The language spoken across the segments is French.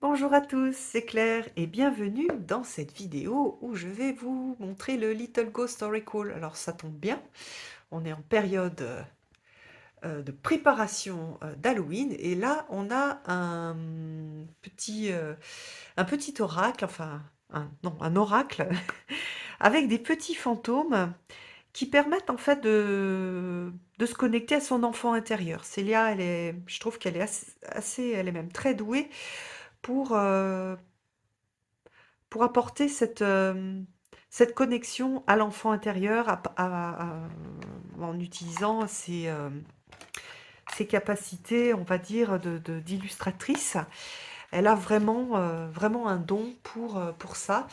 Bonjour à tous, c'est Claire et bienvenue dans cette vidéo où je vais vous montrer le Little Ghost Oracle. Alors ça tombe bien, on est en période de préparation d'Halloween et là on a un petit oracle, enfin non, un oracle avec des petits fantômes qui permettent en fait de se connecter à son enfant intérieur. Célia, je trouve qu'elle est elle est même très douée pour, euh, pour apporter cette connexion à l'enfant intérieur en utilisant ses capacités, on va dire, d'illustratrice. Elle a vraiment un don pour ça.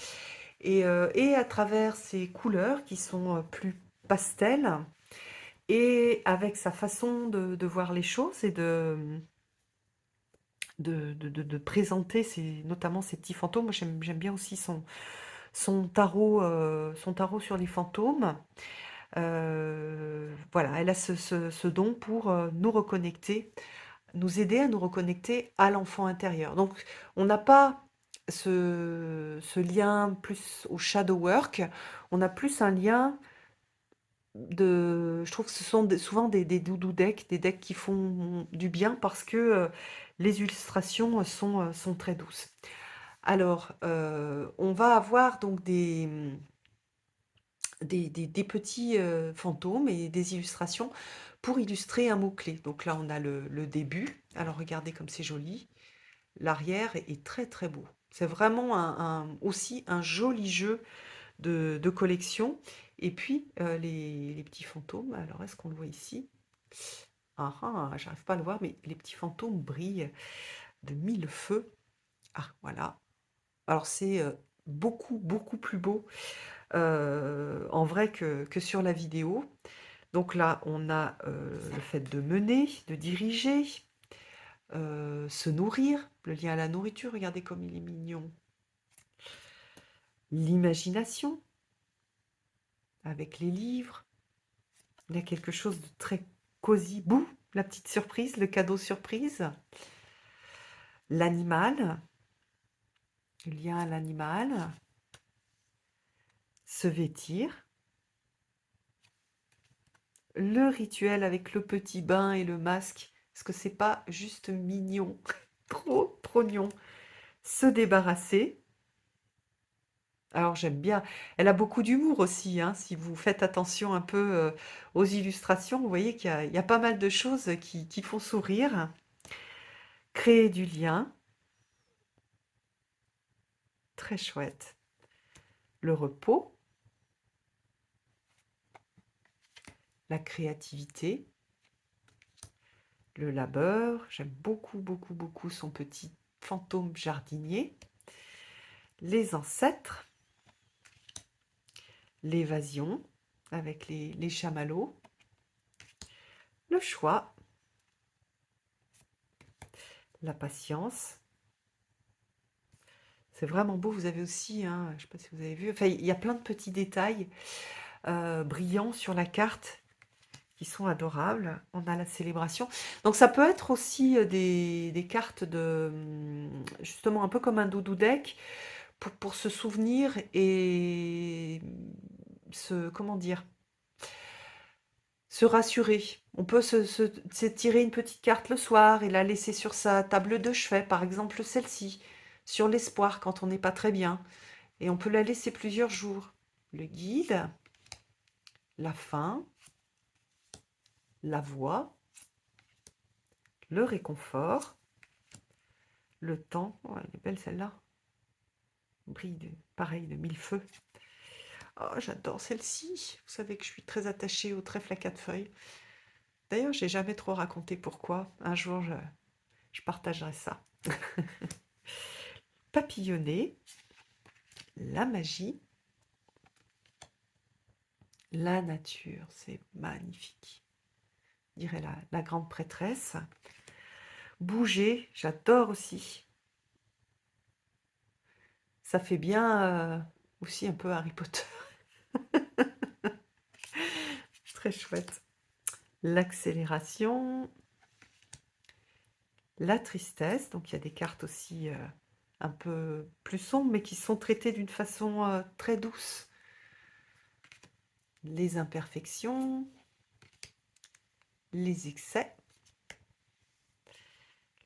Et à travers ses couleurs qui sont plus pastel, et avec sa façon de voir les choses et de présenter notamment ces petits fantômes. Moi, j'aime bien aussi son tarot sur les fantômes. Voilà, elle a ce don pour nous reconnecter, nous aider à nous reconnecter à l'enfant intérieur. Donc, on n'a pas ce lien plus au shadow work, on a plus un lien je trouve que ce sont souvent des doudou decks, des decks qui font du bien parce que les illustrations sont très douces. Alors, on va avoir donc des petits fantômes et des illustrations pour illustrer un mot-clé. Donc là, on a le début. Alors, regardez comme c'est joli. L'arrière est très très beau. C'est vraiment aussi un joli jeu de collection. Et puis, les petits fantômes. Alors, est-ce qu'on le voit ici? Ah ah, j'arrive pas à le voir, mais les petits fantômes brillent de mille feux. Ah, voilà. Alors, c'est beaucoup plus beau en vrai que sur la vidéo. Donc là, on a le fait de mener, de diriger, se nourrir, le lien à la nourriture, regardez comme il est mignon. L'imagination, avec les livres. Il y a quelque chose de très cosy. Bouh, la petite surprise, le cadeau surprise. L'animal, le lien à l'animal. Se vêtir. Le rituel avec le petit bain et le masque. Est-ce que c'est pas juste mignon? Trop mignon. Se débarrasser. Alors j'aime bien. Elle a beaucoup d'humour aussi, hein. Si vous faites attention un peu aux illustrations, vous voyez il y a pas mal de choses qui font sourire. Créer du lien. Très chouette. Le repos. La créativité. Le labeur. J'aime beaucoup son petit fantôme jardinier. Les ancêtres. L'évasion avec les chamallows. Le choix. La patience. C'est vraiment beau. Vous avez aussi, hein, je ne sais pas si vous avez vu, enfin, il y a plein de petits détails brillants sur la carte qui sont adorables. On a la célébration. Donc ça peut être aussi des cartes justement un peu comme un doudou deck pour se souvenir et comment dire, se rassurer. On peut tirer une petite carte le soir et la laisser sur sa table de chevet, par exemple celle-ci, sur l'espoir quand on n'est pas très bien. Et on peut la laisser plusieurs jours. Le guide, la fin, la voix, le réconfort, le temps. Oh, elle est belle celle-là. Brille pareil de mille feux. Oh, j'adore celle-ci. Vous savez que je suis très attachée au trèfle à quatre feuilles. D'ailleurs, j'ai jamais trop raconté pourquoi. Un jour, je partagerai ça. Papillonner, la magie, la nature, c'est magnifique. Je dirais la grande prêtresse. Bouger, j'adore aussi. Ça fait bien aussi un peu Harry Potter. Très chouette. L'accélération, la tristesse. Donc il y a des cartes aussi un peu plus sombres, mais qui sont traités d'une façon très douce. Les imperfections, les excès,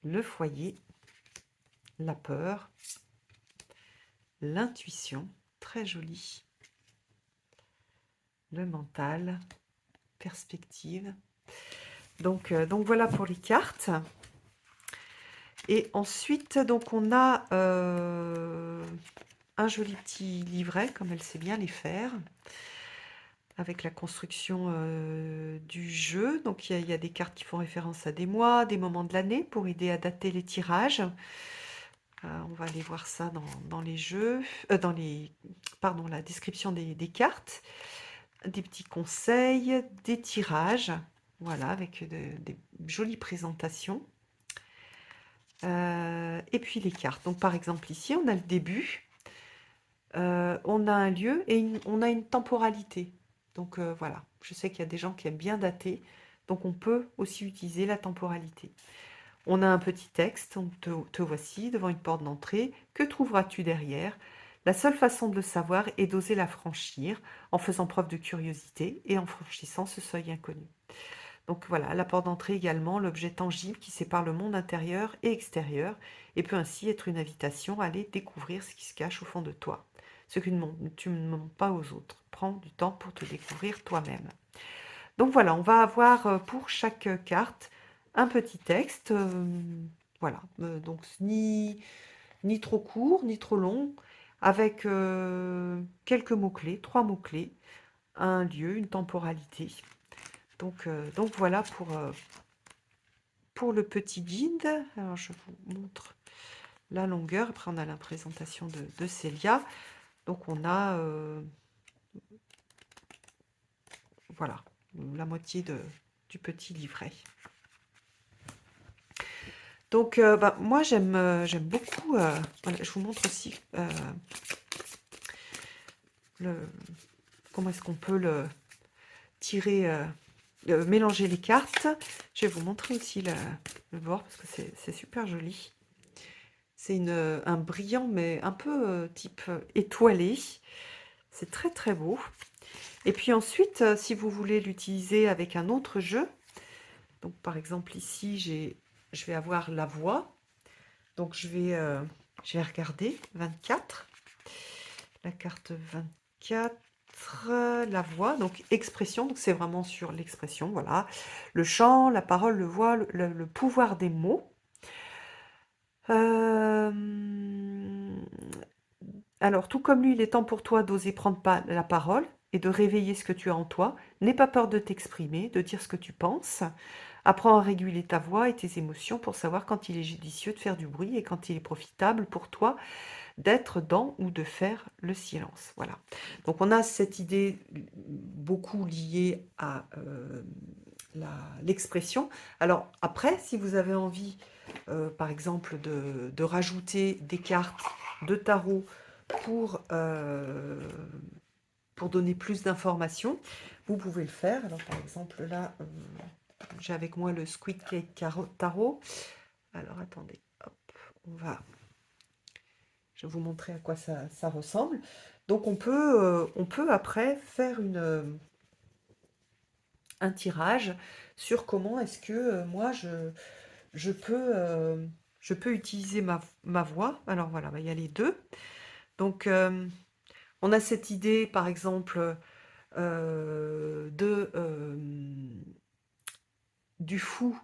le foyer, la peur, l'intuition, très joli, le mental, perspective. Donc voilà pour les cartes. Et ensuite, donc on a un joli petit livret, comme elle sait bien les faire, avec la construction du jeu. Donc il y a des cartes qui font référence à des mois, des moments de l'année, pour aider à dater les tirages. On va aller voir ça dans les jeux, pardon, la description des cartes, des petits conseils, des tirages, voilà, avec des jolies présentations. Et puis les cartes. Donc par exemple ici, on a le début, on a un lieu et on a une temporalité. Donc voilà, je sais qu'il y a des gens qui aiment bien dater, donc on peut aussi utiliser la temporalité. On a un petit texte, te voici devant une porte d'entrée, que trouveras-tu derrière? La seule façon de le savoir est d'oser la franchir, en faisant preuve de curiosité et en franchissant ce seuil inconnu. Donc voilà, la porte d'entrée également, l'objet tangible qui sépare le monde intérieur et extérieur, et peut ainsi être une invitation à aller découvrir ce qui se cache au fond de toi. Ce que tu ne montres pas aux autres. Prends du temps pour te découvrir toi-même. Donc voilà, on va avoir pour chaque carte un petit texte. Voilà, donc ni trop court, ni trop long, avec quelques mots-clés, 3 mots-clés, un lieu, une temporalité. Donc voilà pour le petit guide. Alors je vous montre la longueur. Après on a la présentation de Célia. Donc on a voilà, la moitié du petit livret. Donc moi j'aime beaucoup, voilà, je vous montre aussi comment est-ce qu'on peut le tirer, mélanger les cartes. Je vais vous montrer aussi le bord parce que c'est super joli. C'est un brillant mais un peu type étoilé. C'est très très beau. Et puis ensuite, si vous voulez l'utiliser avec un autre jeu, donc par exemple ici je vais avoir la voix. Donc je vais regarder 24. La carte 24. La voix, donc expression, donc c'est vraiment sur l'expression, voilà. Le chant, la parole, le voix, le pouvoir des mots. Alors, tout comme lui, il est temps pour toi d'oser prendre la parole et de réveiller ce que tu as en toi. N'aie pas peur de t'exprimer, de dire ce que tu penses. Apprends à réguler ta voix et tes émotions pour savoir quand il est judicieux de faire du bruit et quand il est profitable pour toi d'être dans ou de faire le silence. Voilà. Donc on a cette idée beaucoup liée à l'expression. Alors après, si vous avez envie, par exemple, de rajouter des cartes de tarot pour donner plus d'informations, vous pouvez le faire. Alors par exemple là, j'ai avec moi le Squid Cake Tarot. Alors attendez, hop, je vais vous montrer à quoi ça ressemble. Donc on peut après faire un tirage sur comment est-ce que moi je peux utiliser ma voix. Alors voilà, il y a les deux. Donc on a cette idée par exemple du fou.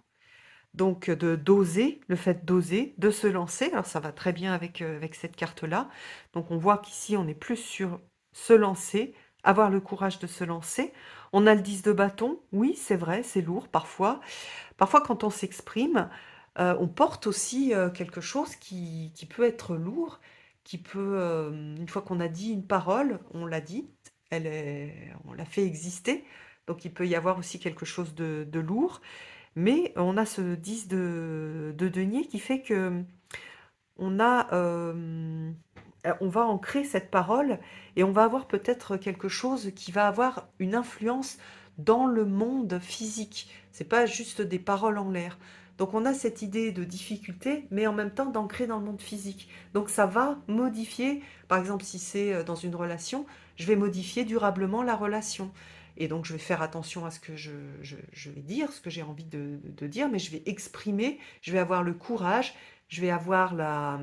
Donc d'oser, le fait d'oser, de se lancer. Alors ça va très bien avec cette carte-là. Donc on voit qu'ici on est plus sur se lancer, avoir le courage de se lancer. On a le 10 de bâton. Oui, c'est vrai, c'est lourd parfois. Parfois quand on s'exprime, on porte aussi quelque chose qui peut être lourd, qui peut, une fois qu'on a dit une parole, on l'a dit, on l'a fait exister. Donc il peut y avoir aussi quelque chose de lourd. Mais on a ce 10 de denier qui fait que on on va ancrer cette parole et on va avoir peut-être quelque chose qui va avoir une influence dans le monde physique. C'est pas juste des paroles en l'air. Donc on a cette idée de difficulté, mais en même temps d'ancrer dans le monde physique. Donc ça va modifier, par exemple si c'est dans une relation, je vais modifier durablement la relation. Et donc je vais faire attention à ce que je vais dire, ce que j'ai envie de dire, mais je vais exprimer, je vais avoir le courage, je vais avoir la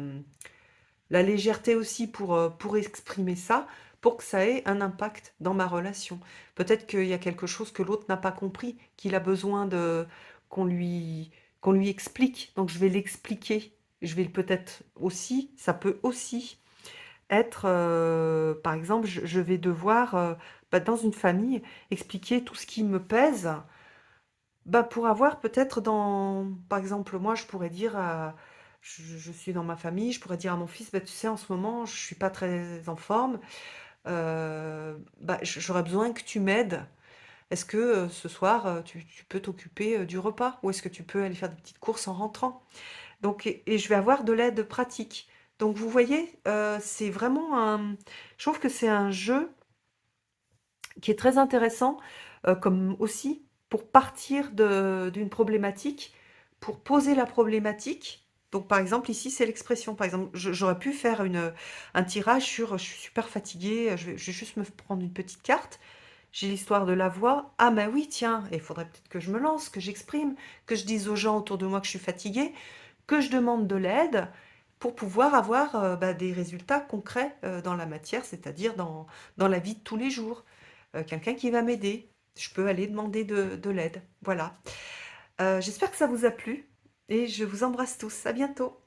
légèreté aussi pour exprimer ça, pour que ça ait un impact dans ma relation. Peut-être qu'il y a quelque chose que l'autre n'a pas compris, qu'il a besoin de qu'on lui qu'on lui explique. Donc je vais l'expliquer. Je vais peut-être aussi, ça peut aussi être, par exemple, je vais devoir, bah, dans une famille, expliquer tout ce qui me pèse, bah, pour avoir peut-être par exemple, moi, je pourrais dire je suis dans ma famille, je pourrais dire à mon fils: «Bah, tu sais, en ce moment, je suis pas très en forme, bah, j'aurais besoin que tu m'aides. Est-ce que, ce soir, tu peux t'occuper, du repas? Ou est-ce que tu peux aller faire des petites courses en rentrant?» Donc et je vais avoir de l'aide pratique. Donc vous voyez, c'est vraiment je trouve que c'est un jeu qui est très intéressant, comme aussi pour partir d'une problématique, pour poser la problématique. Donc par exemple ici c'est l'expression. Par exemple, j'aurais pu faire un tirage sur, «Je suis super fatiguée, je vais juste me prendre une petite carte. J'ai l'histoire de la voix. Ah mais oui tiens, il faudrait peut-être que je me lance, que j'exprime, que je dise aux gens autour de moi que je suis fatiguée, que je demande de l'aide pour pouvoir avoir, bah, des résultats concrets, dans la matière, c'est-à-dire dans la vie de tous les jours. Quelqu'un qui va m'aider. Je peux aller demander de l'aide. Voilà. J'espère que ça vous a plu et je vous embrasse tous. À bientôt.